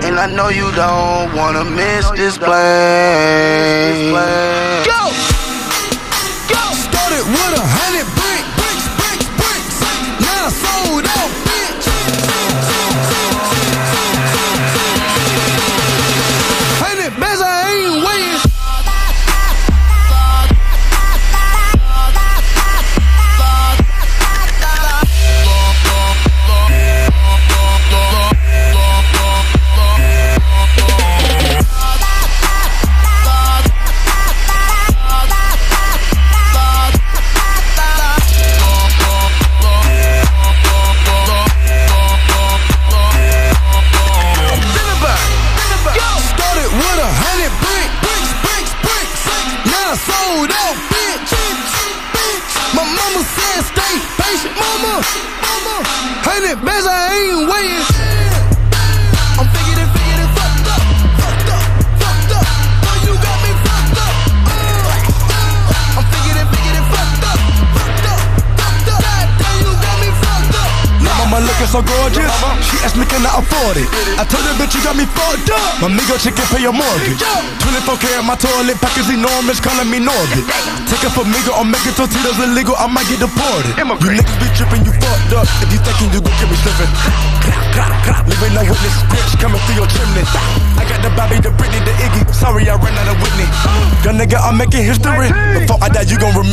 And I know you don't wanna miss this plane. Go! Go! Started with 100 bricks. Now I sold out, bitch. 100 bands, I ain't waiting. Bands, I ain't waiting. I'm figured it fucked up. Boy, you got me fucked up. I'm figured it fucked up. Damn, you got me fucked up. Mama looking so gorgeous. She asked me, can I afford it? I told her, bitch, you got me fucked up. My nigga chicken pay your mortgage. 24K in my toilet, package enormous, calling me Norbit. Take it for Migo, I'm making tortillas illegal, I might get deported. You niggas be tripping, you fucked up. If you thinking you gon' get me slipping. Living no witness, bitch, coming through your chimney. I got the Bobby, the Britney, the Iggy. Sorry, I ran out of Whitney. Young nigga, I'm making history. Before I die, you gon' remember.